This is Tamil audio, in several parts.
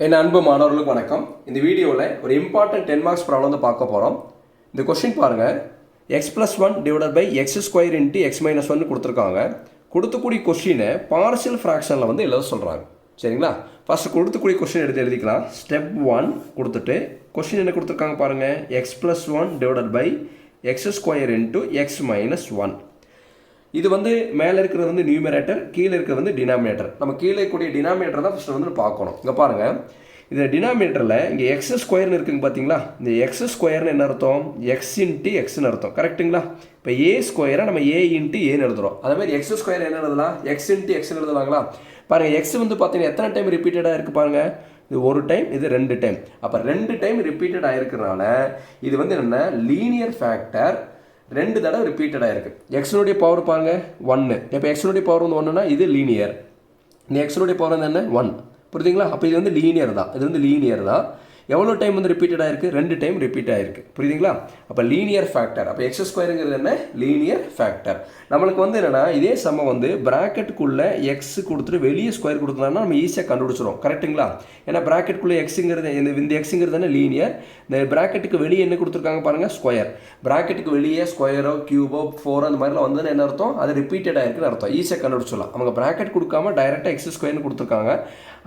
என் அன்பு மாணவர்களுக்கு வணக்கம். இந்த வீடியோவில் ஒரு இம்பார்ட்டன்ட் 10 மார்க்ஸ் ப்ராப்ளம் வந்து பார்க்க போகிறோம். இந்த கொஸ்டின் பாருங்கள். X plus one divided by x square into x minus one கொடுத்துருக்காங்க. கொடுத்தக்கூடிய கொஸ்டினை பார்ஷியல் ஃப்ராக்ஷனில் வந்து எழுத சொல்கிறாங்க. சரிங்களா? ஃபஸ்ட்டு கொடுத்தக்கூடிய கொஸ்டின் எழுதிக்கலாம். ஸ்டெப் 1 கொடுத்துட்டு கொஸ்டின் என்ன கொடுத்துருக்காங்க பாருங்கள். X plus one divided by x square into x minus one. இது வந்து மேலே இருக்கிறது வந்து நியூமரேட்டர், கீழே இருக்கிறது வந்து டினாமினேட்டர். நம்ம கீழே இருக்கக்கூடிய டினாமினேட்டர் தான் ஃபஸ்ட்டு வந்து பார்க்கணும். இங்கே பாருங்கள், இந்த டினாமினேட்டரில் இங்கே எக்ஸ் ஸ்கொயர்னு இருக்குங்க பார்த்தீங்களா? இந்த எக்ஸ் ஸ்கொயர்னு என்ன அர்த்தம்? எக்ஸ் இன்ட்டு எக்ஸ்னு அர்த்தம். கரெக்டுங்களா? இப்போ ஏ ஸ்கொயரை நம்ம ஏ இன்ட்டு ஏன்னு எழுதுறோம். அதே மாதிரி எக்ஸ் ஸ்கொயர் என்ன எழுதலாம்? எக்ஸ் இன்ட்டு எக்ஸ்னு எழுதலாங்களா? பாருங்கள், எக்ஸ் வந்து பார்த்தீங்கன்னா எத்தனை டைம் ரிப்பீட்டடாக இருக்குது பாருங்கள். இது ஒரு டைம், இது 2 டைம். அப்போ 2 டைம் ரிப்பீட்டட் ஆகிருக்கிறனால இது வந்து என்ன? லீனியர் ஃபேக்டர் 2 தடவை ரிப்பீட்டடாக இருக்குது. எக்ஸனுடைய பவர் பாருங்க 1. இப்போ எக்ஸனுடைய பவர் வந்து 1னா இது லீனியர். இந்த எக்ஸனுடைய பவர் வந்து என்ன? 1. புரியுதுங்களா? அப்போ இது வந்து லீனியர் தான். இது வந்து லீனியர் தான். எவ்வளோ டைம் வந்து ரிப்பீட்டடாக இருக்குது? 2 டைம் ரிப்பீட் ஆகிருக்கு. புரியுதுங்களா? அப்போ லீனியர் ஃபேக்டர். அப்போ எக்ஸ் ஸ்கொயருங்கிறது என்ன? Linear factor. நம்மளுக்கு வந்து என்னென்னா இதே சம வந்து ப்ராக்கெட்டுக்குள்ளே எக்ஸ் கொடுத்துட்டு வெளியே ஸ்கொயர் கொடுத்தோம்னா நம்ம ஈஸியாக கண்டுபிடிச்சிடும். கரெக்டுங்களா? ஏன்னா ப்ராக்கெட்டுக்குள்ளே எக்ஸுங்கிறது இந்த எக்ஸுங்கிறது என்ன? லீனியர். இந்த ப்ராக்கெட்டுக்கு வெளியே என்ன கொடுத்துருக்காங்க பாருங்கள்? ஸ்கொயர். ப்ராக்கெட்டுக்கு வெளியே ஸ்கொயரோ கியூபோ 4 அந்த மாதிரிலாம் வந்து என்ன அர்த்தம்? அது ரிப்பீட்டடாக இருக்குன்னு அர்த்தம். ஈஸியாக கண்டுபிடிச்சிடலாம். அவங்க ப்ராக்கெட் கொடுக்காம டைரெக்டாக எக்ஸ் ஸ்கொயர்னு கொடுத்துருக்காங்க.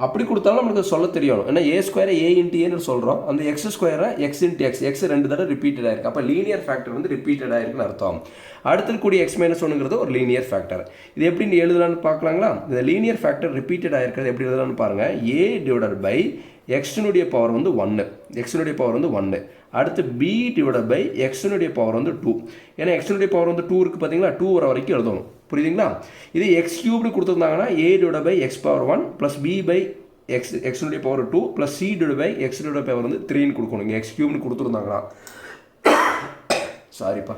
அப்படி கொடுத்தாலும் நம்மளுக்கு சொல்ல தெரியணும். ஏன்னா ஏ ஸ்கொயரை ஏ இன்ட்டு ஏன்னு சொல்கிறோம். அந்த எக்ஸ் ஸ்கொயரை எக்ஸ் இன்ட்டு எக்ஸ் 2 தடவை ரிப்பீட்டடாக இருக்குது. அப்போ லீனியர் ஃபேக்டர் வந்து ரிப்பீட்டடாக இருக்குன்னு அர்த்தம். அடுத்து கூடிய எக்ஸ் மைனஸ் ஒன்றுங்கிறது ஒரு லீனியர் ஃபேக்டர். இது எப்படி எழுதலான்னு பார்க்கலாங்களா? இந்த லீனியர் ஃபேக்டர் ரிப்பீட்டடாக இருக்கிறது எப்படி எழுதலான்னு பாருங்கள். ஏ டிவைடட் பை எக்ஸினுடைய பவர் வந்து 1. எக்ஸினுடைய பவர் வந்து 1. அடுத்து பி டிவைடட் பை எக்ஸினுடைய பவர் வந்து 2. ஏன்னா எக்ஸினுடைய பவர் வந்து 2 இருக்குது பார்த்தீங்களா? 2 வர வரைக்கும் எழுதணும். புரியுதுங்களா? இது எக்ஸ் கியூப்னு கொடுத்துருந்தாங்கன்னா a divide by x power 1 plus b by எக்ஸினுடைய power 2 plus c divide by எக்ஸினுடைய பவர் வந்து 3ன்னு கொடுக்கணும். இங்கே எக்ஸ் கியூப்னு கொடுத்துருந்தாங்களா? சாரிப்பா.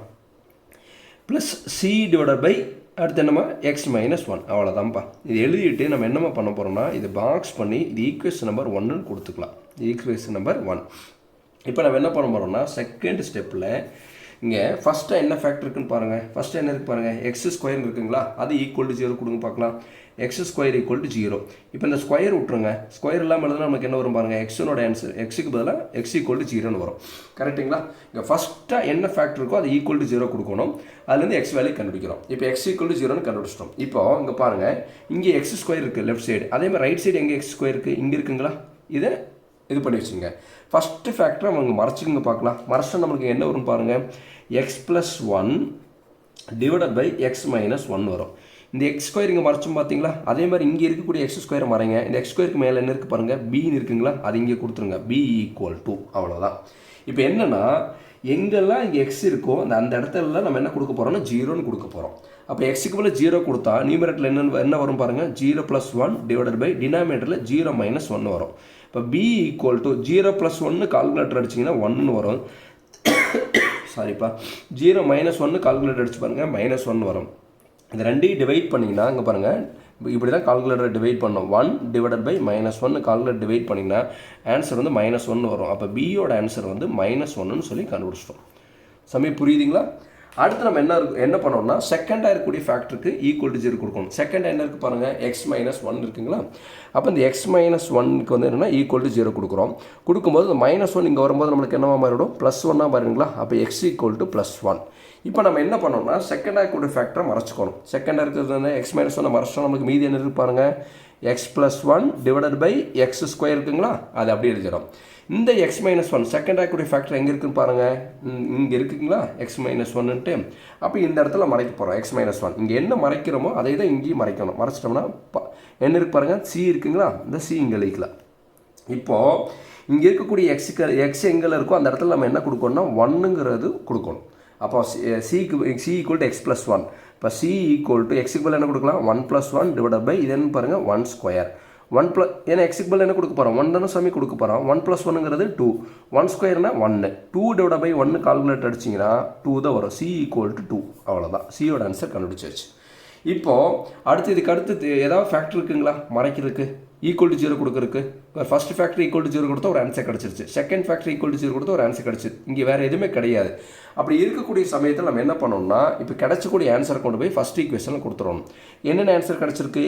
ப்ளஸ் சி டிவைட் பை அடுத்து என்னம்மா? X minus 1. அவ்வளோதான்ப்பா. இது எழுதிட்டு நம்ம என்னம்மா பண்ண போகிறோம்னா இது பாக்ஸ் பண்ணி இது ஈக்குவேஷன் நம்பர் 1ன்னு கொடுத்துக்கலாம். Equation number 1. இப்போ நம்ம என்ன பண்ண போகிறோம்னா செகண்ட் ஸ்டெப்பில் இங்கே ஃபஸ்ட்டாக என்ன ஃபேக்டர் இருக்குன்னு பாருங்கள். ஃபஸ்ட்டு என்ன இருக்குது பாருங்கள். எக்ஸ் ஸ்கொயர் இருக்குங்களா? அது ஈக்குவல் டு 0 கொடுங்க பார்க்கலாம். X square equal to 0. இப்போ இந்த ஸ்கொயர் விட்டுருங்க. ஸ்கொயர் இல்லாமல் எழுதுனா நமக்கு என்ன வரும் பாருங்கள். எக்ஸனோட ஆன்சர் எக்ஸுக்கு பதிலாக எக்ஸ் ஈக்குவல் டு 0ன்னு வரும். கரெக்டுங்களா? இங்கே ஃபஸ்ட்டாக என்ன ஃபேக்டர் இருக்கோ அது ஈக்குவல் டு 0 கொடுக்கணும். அதுலேருந்து எக்ஸ் வேல்யூ கண்டுபிடிக்கிறோம். இப்போ எக்ஸ் ஈக்குவல் டு 0ன்னு கண்டுபிடிச்சிட்டோம். இப்போ இங்கே பாருங்கள், இங்கே எக்ஸ் ஸ்கொயர் இருக்குது லெஃப்ட் சைடு. அதே மாதிரி ரைட் சைடு எங்கே எக்ஸ் ஸ்கொயர் இருக்குது? இங்கே இருக்குங்களா? இதை இது பண்ணி வச்சுங்க. ஃபஸ்ட்டு ஃபேக்டரை அவங்க மறைச்சிக்கங்க பார்க்கலாம். மறைச்சா நம்மளுக்கு என்ன வரும் பாருங்கள். X plus 1 divided by x minus 1 வரும். இந்த எக்ஸ் ஸ்கொயர் இங்கே மறைச்சோம் பார்த்தீங்களா? அதே மாதிரி இங்கே இருக்கக்கூடிய எக்ஸ் ஸ்கொயரை மறைங்க. இந்த எக்ஸ் ஸ்கொயருக்கு மேலே என்ன இருக்குது பாருங்கள். பின்னு இருக்குங்களா? அது இங்கே கொடுத்துருங்க. P equal to. அவ்வளோதான். இப்போ என்னென்னா எங்கெல்லாம் இங்கே எக்ஸ் இருக்கோ அந்த இடத்துல நம்ம என்ன கொடுக்க போகிறோம்னா 0ன்னு கொடுக்க போகிறோம். அப்போ எக்ஸுக்கு மேலே 0 கொடுத்தா நியூமரேட்டரில் என்ன வரும் பாருங்கள். 0 ப்ளஸ் 1 டிவைடட் பை டினாமினேட்டரில் 0 மைனஸ் 1 வரும். இப்போ b equal to 0 plus 1 calculator அடிச்சிங்கன்னா 1 வரும். சாரிப்பா, 0 மைனஸ் 1 கால்குலேட்டர் அடிச்சு பாருங்கள். மைனஸ் 1 வரும். இது ரெண்டையும் டிவைட் பண்ணிங்கன்னா இங்கே பாருங்கள், இப்படி தான் கால்குலேட்டரை டிவைட் பண்ணோம். 1 divided by minus 1 calculator divide பண்ணிங்கன்னா ஆன்சர் வந்து மைனஸ் 1 வரும். அப்போ பியோட ஆன்சர் வந்து மைனஸ் 1ன்னு சொல்லி கண்டுபிடிச்சிட்டோம். சமயம் புரியுதுங்களா? அடுத்து நம்ம என்ன பண்ணோம்னா செகண்டாக இருக்கக்கூடிய ஃபேக்டருக்கு ஈக்குவல் டு 0 கொடுக்கணும். செகண்டாக என்ன இருக்குது பாருங்கள். எக்ஸ் மைனஸ் 1 இருக்குங்களா? அப்போ இந்த எக்ஸ் மைனஸ் 1க்கு வந்து என்னென்னா ஈக்குவல் டு 0 கொடுக்குறோம். கொடுக்கும்போது இந்த மைனஸ் 1 இங்கே வரும்போது நம்மளுக்கு என்னவா மாறிடும்? ப்ளஸ் 1ஆக பாருங்களா? அப்போ எக்ஸ் ஈக்குவல் டு ப்ளஸ் 1. இப்போ நம்ம என்ன பண்ணோம்னா செகண்டாக இருக்கக்கூடிய ஃபேக்டரை மறைச்சிக்கணும். செகண்டாக இருக்கிறது வந்து எக்ஸ் மைனஸ் 1 மறைச்சோம். நமக்கு மீதி என்ன இருக்கு பாருங்கள். X plus 1 divided by x square இருக்குங்களா? அது அப்படியே எழுதிடும். இந்த எக்ஸ் மைனஸ் 1 செகண்ட் ஆகக்கூடிய ஃபேக்டர் எங்கே இருக்குன்னு பாருங்கள். இங்கே இருக்குங்களா? எக்ஸ் மைனஸ் 1ன்ட்டு. அப்போ இந்த இடத்துல மறைக்க போகிறோம். எக்ஸ் மைனஸ் 1 இங்கே என்ன மறைக்கிறோமோ அதை தான் இங்கேயும் மறைக்கணும். மறைச்சிட்டோம்னா என்ன இருக்கு பாருங்கள். சி இருக்குங்களா? இந்த சி இங்கே எழுதிக்கலாம். இப்போது இங்கே இருக்கக்கூடிய எக்ஸ் எங்கே இருக்கோ அந்த இடத்துல நம்ம என்ன கொடுக்கணும்னா 1ங்கிறது கொடுக்கணும். அப்போ C equal to X plus 1. இப்போ சி ஈக்குவல் டு எக்ஸுக்கு பதில் என்ன கொடுக்கலாம்? 1 ப்ளஸ் 1 டிவைட் பை இது என்ன பாருங்கள் 1 ஸ்கொயர். 1 ப்ளஸ் ஏன்னா எக்ஸுக்கு பதில் என்ன கொடுக்க போகிறோம்? 1 தானே சாமி கொடுக்க போகிறோம். 1 ப்ளஸ் 1ங்கிறது 2. 1 ஸ்கொயர்னா 1. 2 டிவைட் பை 1 கால்குலேட்டர் அடிச்சிங்கன்னா 2 தான் வரும். C equal to 2. அவ்வளோதான். சியோட ஆன்சர் கண்டுபிடிச்சாச்சு. இப்போது அடுத்து இதுக்கு அடுத்து ஏதாவது ஃபேக்டர் இருக்குங்களா மறைக்கிறதுக்கு? ஈக்குவல் டு 0 கொடுக்குறதுக்கு ஃபஸ்ட் ஃபேக்டர் ஈக்குவல் டு 0 கொடுத்தா ஒரு ஆன்சர் கிடச்சிருச்சு. செகண்ட் ஃபேக்டர் ஈக்குவல் டு 0 கொடுத்தா ஒரு ஆன்சர் கிடச்சிது. இங்கே வேறு எதுவுமே கிடையாது. அப்படி இருக்கக்கூடிய சமயத்தில் நம்ம என்ன பண்ணோம்னா இப்போ கிடச்சக்கூடிய ஆன்சரை கொண்டு போய் ஃபஸ்ட் ஈக்குவேஷனில் கொடுத்துருவோம். என்னென்ன ஆன்சர் கிடச்சிருக்கு?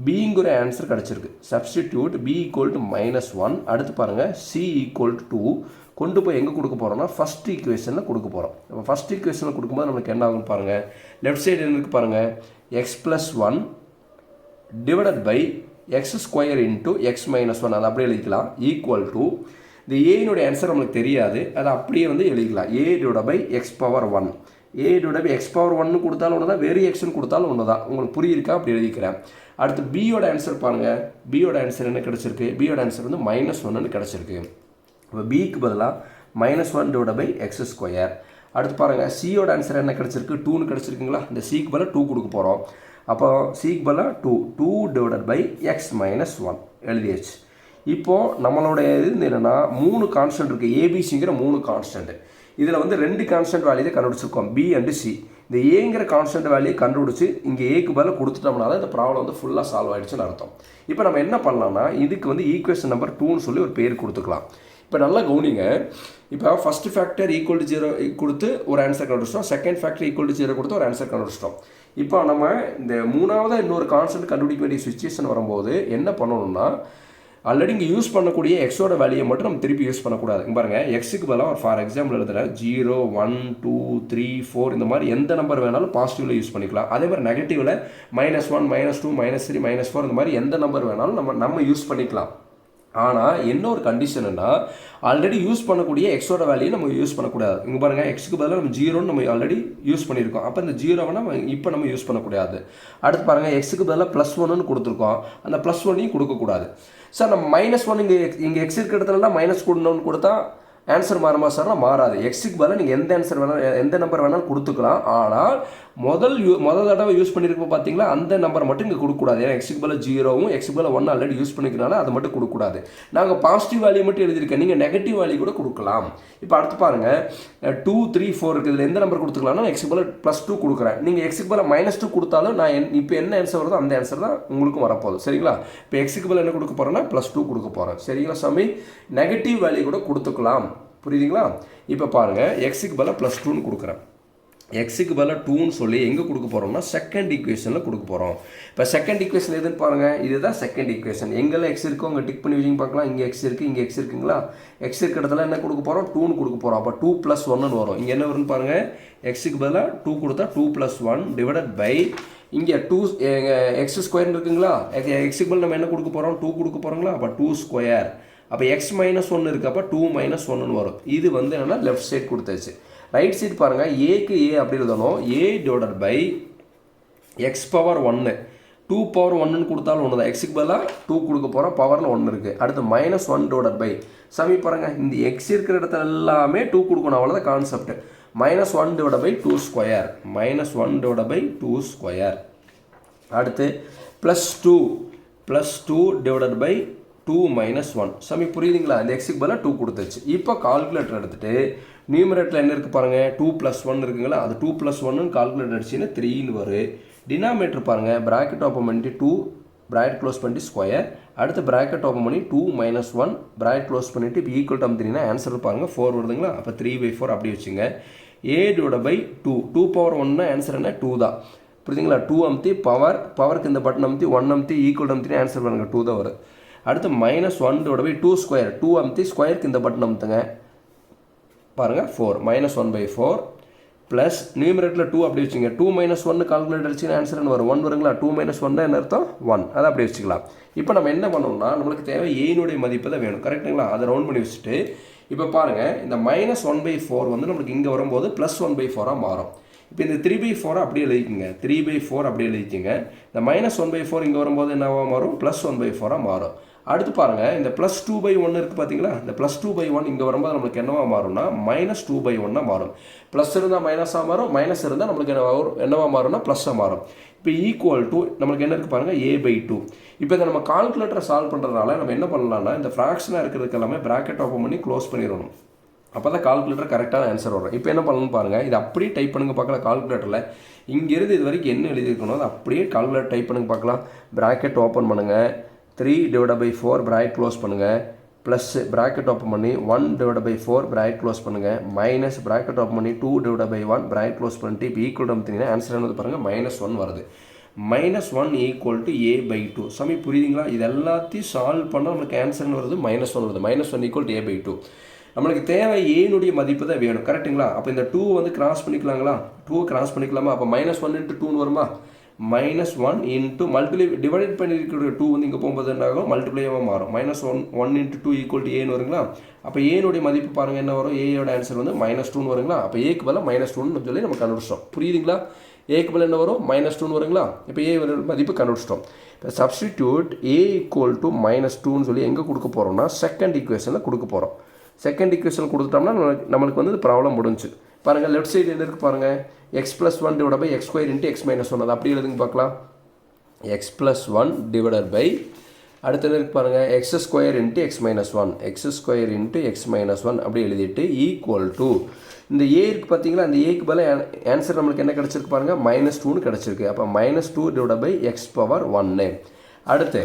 பிங்கிற ஆன்சர் கிடச்சிருக்கு. Substitute b equal to -1. அடுத்து பாருங்கள் c ஈக்குவல் டு 2 கொண்டு போய் எங்கே கொடுக்க போகிறோம்னா ஃபஸ்ட் ஈக்குவேஷனில் கொடுக்க போகிறோம். இப்போ ஃபஸ்ட் ஈக்குவேஷனில் கொடுக்கும்போது நமக்கு என்ன ஆகுன்னு பாருங்கள். லெஃப்ட் சைடு என்ன இருக்குது பாருங்கள். x+1 divided by x² into x-1 அதை அப்படியே எழுதிக்கலாம். ஈக்குவல் டு இந்த ஏனுடைய ஆன்சர் நம்மளுக்கு தெரியாது, அதை அப்படியே வந்து எழுதிக்கலாம். a divide by x⁻1 a divide by x⁻1 கொடுத்தாலும் ஒன்று தான், வெரி எக்ஸ்ன்னு கொடுத்தாலும் ஒன்று தான். உங்களுக்கு புரியிருக்கா? அப்படி எழுதிக்கிறேன். அடுத்து பியோட ஆன்சர் பாருங்கள். பியோட ஆன்சர் என்ன கிடச்சிருக்கு? பியோட ஆன்சர் வந்து -1 கிடச்சிருக்கு. இப்போ பிக்கு பதிலாக -1 டிவைட் பை x². அடுத்து பாருங்கள் சியோட ஆன்சர் என்ன கிடச்சிருக்கு? 2ன்னு கிடச்சிருக்குங்களா? இந்த சிக்கு பதிலாக 2 கொடுக்க போகிறோம். அப்போ சிக்கு பதிலாக 2 டிவைட் பை x-1 எழுதியாச்சு. இப்போது நம்மளுடைய இது என்னென்னா 3 கான்ஸ்டன்ட் இருக்குது. ஏபிசிங்கிற 3 கான்ஸ்டன்ட். இதில் வந்து 2 கான்ஸ்டன்ட் வேல்யூ தான் கண்டுபிடிச்சிருக்கோம், பி அண்டு சி. இந்த ஏங்கிற கான்ஸ்டன்ட் வேல்யூ கண்டுபிடிச்சி இங்கே ஏக்கு பதில் கொடுத்துட்டோம்னா தான் இந்த ப்ராப்ளம் வந்து ஃபுல்லாக சால்வ் ஆகிடுச்சுன்னு அர்த்தம். இப்போ நம்ம என்ன பண்ணலாம்னா இதுக்கு வந்து ஈக்குவேஷன் நம்பர் 2ன்னு சொல்லி ஒரு பேர் கொடுத்துக்கலாம். இப்போ நல்லா கவனிங்க. இப்போ ஃபஸ்ட் ஃபேக்டர் ஈக்குவல் டு 0 கொடுத்து ஒரு ஆன்சர் கண்டுபிடிச்சிட்டோம். செகண்ட் ஃபேக்டர் ஈக்குவல் டு 0 கொடுத்து ஒரு ஆன்சர் கண்டுபிடிச்சிட்டோம். இப்போ நம்ம இந்த மூணாவதாக இன்னொரு கான்ஸ்டன்ட் கண்டுபிடிக்க வேண்டிய சுச்சுவேஷன் வரும்போது என்ன பண்ணணும்னா, ஆல்ரெடி இங்கே யூஸ் பண்ணக்கூடிய எக்ஸோட வேல்யூயை மட்டும் நம்ம திருப்பி யூஸ் பண்ணக்கூடாது. இங்கே பாருங்கள் எக்ஸுக்கு பதிலாக ஃபார் எக்ஸாம்பிள் எழுதுகிறேன் 0 1 2 3 4 இந்த மாதிரி எந்த நம்பர் வேணாலும் பாசிட்டிவில் யூஸ் பண்ணிக்கலாம். அதே மாதிரி நெகட்டிவில் -1 -2 -3 -4 இந்த மாதிரி எந்த நம்பர் வேணாலும் நம்ம யூஸ் பண்ணிக்கலாம். ஆனால் என்ன ஒரு கண்டிஷன்னா ஆல்ரெடி யூஸ் பண்ணக்கூடிய எக்ஸோட வேல்யூ நம்ம யூஸ் பண்ணக்கூடாது. இங்கே பாருங்கள் எக்ஸுக்கு பதிலாக நம்ம 0ன்னு நம்ம ஆல்ரெடி யூஸ் பண்ணியிருக்கோம். அப்போ இந்த 0வை நம்ம இப்போ நம்ம யூஸ் பண்ணக்கூடாது. அடுத்து பாருங்கள் எக்ஸுக்கு பதிலாக +1ன்னு கொடுத்துருக்கோம். அந்த +1ஐயும் கொடுக்கக்கூடாது. சார் நம்ம -1 இங்கே எக்ஸ் இருக்கிற இடத்துலலாம் மைனஸ் கொடுக்கணும்னு கொடுத்தா ஆன்சர் மாறுமா சார்னா மாறாது. எக்ஸுக்கு பதிலாக நீங்கள் எந்த ஆன்சர் வேணாலும் எந்த நம்பர் வேணாலும் கொடுத்துக்கலாம். ஆனால் முதல் தடவை யூஸ் பண்ணியிருக்கோம் பார்த்தீங்களா, அந்த நம்பர் மட்டும் இங்கே கொடுக்கக்கூடாது. ஏன்னா எக்ஸுக்கு பதிலாக 0வும் எக்ஸுக்கு பதிலாக 1 ஆல்ரெடி யூஸ் பண்ணிக்கிறனால அதை மட்டும் கொடுக்கக்கூடாது. நாங்கள் பாசிட்டிவ் வேல்யூ மட்டும் எழுதியிருக்கேன், நீங்கள் நெகட்டிவ் வேல்யூ கூட கொடுக்கலாம். இப்போ அடுத்து பாருங்கள் 2 3 4 இருக்குது. இதில் எந்த நம்பர் கொடுத்துக்கலாம்னா எக்ஸுக்கு பதிலாக +2 கொடுக்குறேன். நீங்கள் எக்ஸுக்கு பதிலாக -2 கொடுத்தாலும் நான் இப்போ என்ன ஆன்சர் வருதோ அந்த ஆன்சர் தான் உங்களுக்கும் வரப்போகுது. சரிங்களா? இப்போ எக்ஸுக்கு பதிலாக என்ன கொடுக்க போகிறேன்னா +2 கொடுக்க போகிறேன். சரிங்களா சாமி? நெகட்டிவ் வேல்யூ கூட கொடுத்துக்கலாம். புரியுதுங்களா? இப்போ பாருங்கள் எக்ஸுக்கு பதிலாக +2ன்னு கொடுக்குறேன். எக்ஸுக்கு பதிலாக 2ன்னு சொல்லி எங்கே கொடுக்க போகிறோம்னா செகண்ட் ஈக்குவேஷனில் கொடுக்க போகிறோம். இப்போ செகண்ட் ஈக்குவேஷன் எதுன்னு பாருங்கள். இதுதான் செகண்ட் ஈக்குவேஷன். எங்கெல்லாம் எக்ஸ் இருக்கோ அங்கே டிக் பண்ணி வச்சுங்க பார்க்கலாம். இங்கே எக்ஸ் இருக்குது, இங்கே எக்ஸ் இருக்குங்களா? எக்ஸ் இருக்கிற இடத்துல என்ன கொடுக்க போகிறோம்? 2ன்னு கொடுக்க போகிறோம். அப்போ 2 + 1ன்னு வரும். இங்கே என்ன வரும்னு பாருங்கள். எக்ஸுக்கு பதிலாக 2 கொடுத்தா 2 + 1 டிவைடட் பை இங்கே 2 x² இருக்குங்களா? எக்ஸுக்கு பதில் நம்ம என்ன கொடுக்க போகிறோம்? 2 கொடுக்க போகிறோங்களா? அப்போ 2². அப்போ x-1 இருக்குது. அப்போ 2 - 1ன்னு வரும். இது வந்து என்னென்னா லெஃப்ட் சைட் கொடுத்தாச்சு. ரைட் சைடு பாருங்கள் ஏக்கு ஏ அப்படி எழுதணும். a டிவைடட் பை x⁻1 2⁻1ன்னு கொடுத்தாலும் ஒன்று தான். எக்ஸுக்கு பதிலாக 2 கொடுக்க போகிறோம், பவரில் 1 இருக்குது. அடுத்து -1 டிவைடட் பை சமி பாருங்கள் இந்த எக்ஸ் இருக்கிற இடத்துல எல்லாமே 2 கொடுக்கணும். அவ்வளோதான் concept. -1 divided by 2². -1 divided by 2². அடுத்து +2 டிவைடட் பை 2 - 1 சமி புரியுதுங்களா? இந்த எக்ஸுக்கு பதிலாக 2 கொடுத்துச்சு. இப்போ கால்குலேட்டர் எடுத்துகிட்டு நியூமரேட்டரில் என்ன இருக்குது பாருங்கள். 2 + 1 இருக்குங்களா? அது 2 + 1ன்னு கால்குலேட்டர் அடிச்சுன்னா 3ன்னு வரும். டினாமேட்டர் பாருங்கள் ப்ராக்கெட் ஓப்பன் பண்ணிட்டு 2 ப்ராக்கெட் க்ளோஸ் பண்ணிட்டு ஸ்கொயர். அடுத்து ப்ராக்கெட் ஓப்பன் பண்ணி 2 - 1 ப்ராக்கெட் க்ளோஸ் பண்ணிவிட்டு இப்போ ஈக்குவல் டு அமுத்தினா ஆன்சர் பாருங்கள் 4 வருதுங்களா? அப்போ 3/4 அப்படி வச்சுங்க. a டிவைட் பை 2 ஆன்சர் என்ன? 2 தான். புரியுதுங்களா? 2 அமுத்தி பவருக்கு இந்த பட்டன் அமுத்தி 1 அமுத்தி ஈக்குவல் டு அமுத்தினா ஆன்சர் பாருங்கள் 2 தான் வரும். அடுத்து -1 டிவைட் பை 2². 2 அமுத்தி ஸ்கொயருக்கு இந்த பட்டன் அமுத்துங்க பாருங்கள் 4 -1/4 ப்ளஸ் நியூமரேட்டரில் 2 அப்படி வச்சுங்க. 2 - 1 கால்குலேட்டர் வச்சுன்னா ஆன்சர் என்ன வரும்? 1 வருங்களா? 2 - 1 என்ன அர்த்தம்? 1. அதை அப்படி வச்சுக்கலாம். இப்போ நம்ம என்ன பண்ணோம்னா நம்மளுக்கு தேவை ஏனுடைய மதிப்பு தான் வேணும். கரெக்டுங்களா? அதை ரவுண்ட் பண்ணி வச்சுட்டு இப்போ பாருங்கள் இந்த -1/4 வந்து நம்மளுக்கு இங்கே வரும்போது +1/4 மாறும். இப்போ இந்த 3/4 அப்படியே எழுதிக்குங்க. 3/4 அப்படியே எழுதிக்குங்க. இந்த -1/4 இங்கே வரும்போது என்னவா மாறும்? +1/4 மாறும். அடுத்து பாருங்கள் இந்த +2/1 இருக்குது பார்த்தீங்களா? இந்த +2/1 இங்கே வரும்போது நம்மளுக்கு என்னவா மாறும்னா -2/1 மாறும். ப்ளஸ் இருந்தால் மைனஸாக மாறும், மைனஸ் இருந்தால் நம்மளுக்கு என்னவா மாறும்னா ப்ளஸ்ஸாக மாறும். இப்போ ஈக்குவல் டு நம்மளுக்கு என்ன இருக்குது பாருங்கள் a/2. இப்போ இதை நம்ம கால்குலேட்டரை சால்வ் பண்ணுறதுனால நம்ம என்ன பண்ணலாம்னா இந்த ஃப்ராக்ஷனாக இருக்கிறதுக்கு எல்லாமே ப்ராக்கெட் ஓப்பன் பண்ணி க்ளோஸ் பண்ணிடணும். அப்போ தான் கால்குலேட்டர் கரெக்டான ஆன்சர் வரும். இப்போ என்ன பண்ணணும்னு பாருங்கள். இது அப்படியே டைப் பண்ணுங்க பார்க்கலாம். கால்குலேட்டரில் இங்கேருந்து இது வரைக்கும் என்ன எழுதியிருக்கணும் அது அப்படியே கால்குலேட்டர் டைப் பண்ணுங்க பார்க்கலாம். ப்ராக்கெட் ஓப்பன் பண்ணுங்கள். 3 டிவைட் பை 4 ப்ராக்கெட் க்ளோஸ் பண்ணுங்கள். ப்ளஸ் ப்ராக்கெட் ஓப்பன் பண்ணி 1 டிவைட் பை 4 ப்ராக்கெட் க்ளோஸ் பண்ணுங்கள். மைனஸ் ப்ராக்கெட் ஓப்பன் பண்ணி 2 டிவைட் பை 1 ப்ராக்கெட் க்ளோஸ் பண்ணிட்டு இப்போ ஈக்குவல் அமுத்தினீங்கன்னா ஆன்சர் என்னது பாருங்கள் -1 வருது. -1 ஈக்குவல் டு a/2. சமி புரியுதுங்களா? இது எல்லாத்தையும் சால்வ் பண்ணால் நம்மளுக்கு ஆன்சர்னு வருது -1 வருது. -1 ஈக்குவல் டு a/2. நம்மளுக்கு தேவை ஏனுடைய மதிப்பு தான் வேணும், கரெக்டுங்களா? அப்போ இந்த 2 வந்து கிராஸ் பண்ணிக்கலாங்களா? 2 கிராஸ் பண்ணிக்கலாமா? அப்போ -1 × 2 வருமா? -1 இன்ட்டு டிவைட் பண்ணியிருக்கிற 2 வந்து இங்கே போகும்போது என்ன ஆகும்? மல்டிப்ளையாக மாறும். -1 × 2 ஈக்குவல் டு ஏன்னு வருங்களா? அப்போ ஏனுடைய மதிப்பு பாருங்கள் என்ன வரும்? ஏயோட ஆன்சர் வந்து -2 வருங்களா? அப்போ ஏக்கு பதிலாக -2 சொல்லி நம்ம கண்டுபிடிச்சோம். புரியுதுங்களா? ஏக்கு பதில் என்ன வரும்? -2 வருங்களா? இப்போ ஏ மதிப்பு கண்டுபிடிச்சிட்டோம். இப்போ சப்ஸ்டிடியூட் ஏ ஈக்குவல் டு -2 சொல்லி எங்கே கொடுக்க போகிறோம்னா செகண்ட் ஈக்குவேஷனில் கொடுக்க போகிறோம். செகண்ட் ஈக்குவேஷன் கொடுத்துட்டோம்னா நம்மளுக்கு வந்து ப்ராப்ளம் முடிஞ்சு. பாருங்கள் லெஃப்ட் சைடு என்ன இருக்குது பாருங்கள், x+1 / x² × x−1. அது அப்படி எழுதுங்க பார்க்கலாம். x+1 / அடுத்து என்ன இருக்குது பாருங்கள், x² × x−1, x² × x−1 அப்படி எழுதிட்டு ஈக்குவல் டு இந்த ஏ இருக்குது பார்த்தீங்களா? அந்த ஏக்கு பதிலாக ஆன்சர் நம்மளுக்கு என்ன கிடச்சிருக்கு பாருங்கள், -2 கிடச்சிருக்கு. அப்போ -2 / x⁻1. அடுத்து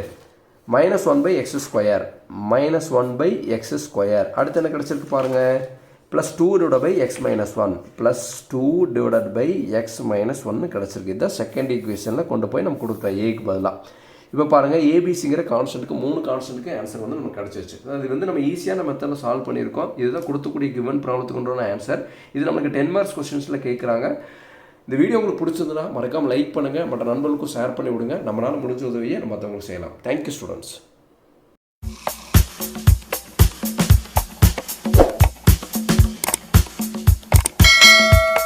-1/x², -1/x². அடுத்து என்ன கிடச்சிருக்கு பாருங்கள், +2 / x−1, +2 / x−1 கிடச்சிருக்கு. இதுதான் செகண்ட் ஈக்குவேஷனில் கொண்டு போய் நம்ம கொடுக்குறோம் ஏக்கு பதிலாக. இப்போ பாருங்கள் ஏபிசிங்கிற கான்ஸ்டன்ட்டுக்கு 3 கான்ஸ்டன்ட்டுக்கு ஆன்சர் வந்து நமக்கு கிடச்சிருச்சு. அது வந்து நம்ம ஈஸியான மெத்தடில் சால்வ் பண்ணியிருக்கோம். இதுதான் கொடுத்துக்கூடிய கிவன் ப்ராப்ளத்துக்கு உண்டான ஆன்சர். இது நமக்கு 10 மார்க்ஸ் கொஸ்டின்ஸில் கேட்குறாங்க. இந்த வீடியோ உங்களுக்கு பிடிச்சிருந்ததுன்னா மறக்காமல் லைக் பண்ணுங்கள், மற்ற நண்பர்களுக்கும் ஷேர் பண்ணி விடுங்க. நம்மளால் முடிஞ்ச உதவியை நம்ம மற்றவங்களுக்கு செய்யலாம். Thank you students.